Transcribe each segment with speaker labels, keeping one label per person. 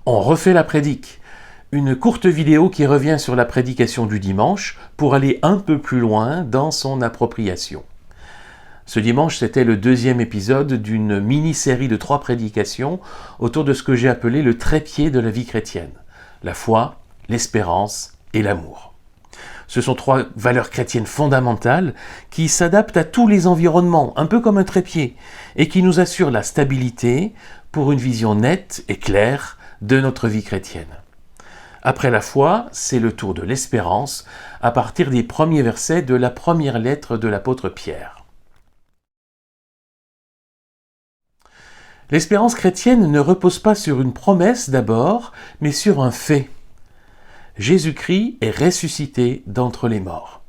Speaker 1: On refait la prédique. Une courte vidéo qui revient sur la prédication du dimanche pour aller un peu plus loin dans son appropriation. Ce dimanche, c'était le deuxième épisode d'une mini-série de 3 prédications autour de ce que j'ai appelé le trépied de la vie chrétienne. La foi, l'espérance et l'amour. Ce sont 3 valeurs chrétiennes fondamentales qui s'adaptent à tous les environnements, un peu comme un trépied, et qui nous assurent la stabilité pour une vision nette et claire de notre vie chrétienne. Après la foi, c'est le tour de l'espérance à partir des premiers versets de la première lettre de l'apôtre Pierre. L'espérance chrétienne ne repose pas sur une promesse d'abord, mais sur un fait. Jésus-Christ est ressuscité d'entre les morts.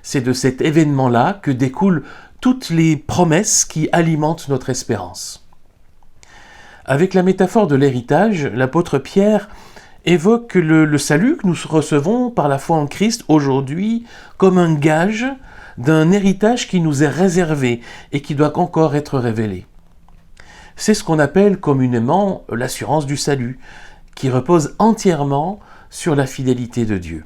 Speaker 1: C'est de cet événement-là que découlent toutes les promesses qui alimentent notre espérance. Avec la métaphore de l'héritage, l'apôtre Pierre évoque le salut que nous recevons par la foi en Christ aujourd'hui comme un gage d'un héritage qui nous est réservé et qui doit encore être révélé. C'est ce qu'on appelle communément l'assurance du salut, qui repose entièrement sur la fidélité de Dieu.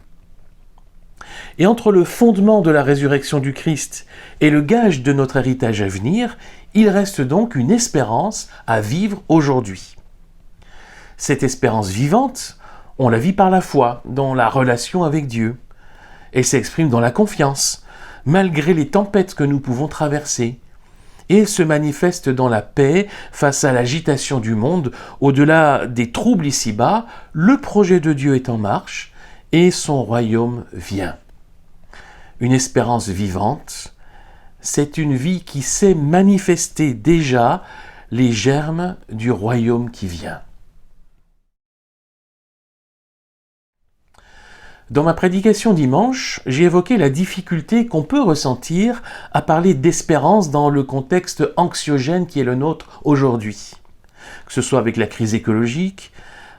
Speaker 1: Et entre le fondement de la résurrection du Christ et le gage de notre héritage à venir, il reste donc une espérance à vivre aujourd'hui. Cette espérance vivante, on la vit par la foi, dans la relation avec Dieu. Elle s'exprime dans la confiance, malgré les tempêtes que nous pouvons traverser. Et elle se manifeste dans la paix face à l'agitation du monde. Au-delà des troubles ici-bas, le projet de Dieu est en marche et son royaume vient. Une espérance vivante, c'est une vie qui sait manifester déjà les germes du royaume qui vient. Dans ma prédication dimanche, j'ai évoqué la difficulté qu'on peut ressentir à parler d'espérance dans le contexte anxiogène qui est le nôtre aujourd'hui. Que ce soit avec la crise écologique,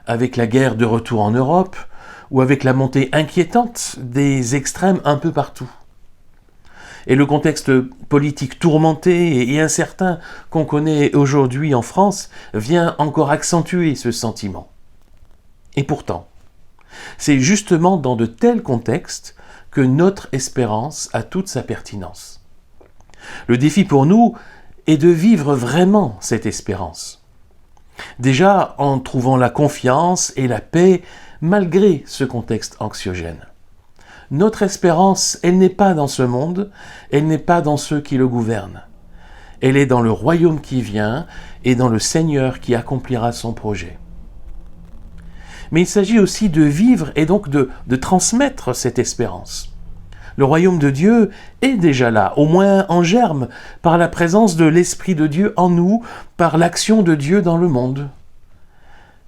Speaker 1: avec la guerre de retour en Europe, ou avec la montée inquiétante des extrêmes un peu partout. Et le contexte politique tourmenté et incertain qu'on connaît aujourd'hui en France vient encore accentuer ce sentiment. Et pourtant, c'est justement dans de tels contextes que notre espérance a toute sa pertinence. Le défi pour nous est de vivre vraiment cette espérance. Déjà en trouvant la confiance et la paix malgré ce contexte anxiogène. Notre espérance, elle n'est pas dans ce monde, elle n'est pas dans ceux qui le gouvernent. Elle est dans le royaume qui vient et dans le Seigneur qui accomplira son projet. Mais il s'agit aussi de vivre et donc de transmettre cette espérance. Le royaume de Dieu est déjà là, au moins en germe, par la présence de l'Esprit de Dieu en nous, par l'action de Dieu dans le monde.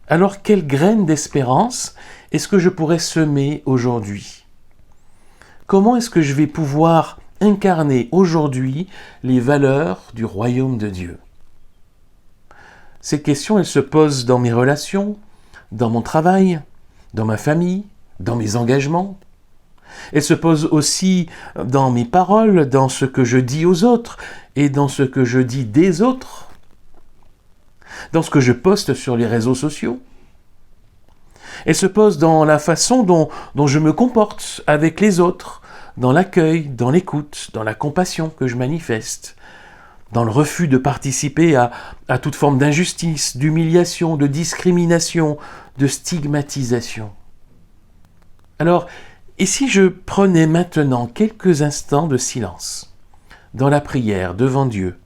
Speaker 1: Alors, quelle graine d'espérance est-ce que je pourrais semer aujourd'hui ? Comment est-ce que je vais pouvoir incarner aujourd'hui les valeurs du royaume de Dieu ? Ces questions, elles se posent dans mes relations, dans mon travail, dans ma famille, dans mes engagements. Elle se pose aussi dans mes paroles, dans ce que je dis aux autres et dans ce que je dis des autres, dans ce que je poste sur les réseaux sociaux. Elle se pose dans la façon dont je me comporte avec les autres, dans l'accueil, dans l'écoute, dans la compassion que je manifeste, dans le refus de participer à toute forme d'injustice, d'humiliation, de discrimination, de stigmatisation. Alors, et si je prenais maintenant quelques instants de silence, dans la prière devant Dieu,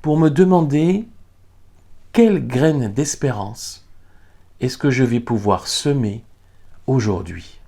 Speaker 1: pour me demander quelle graine d'espérance est-ce que je vais pouvoir semer aujourd'hui ?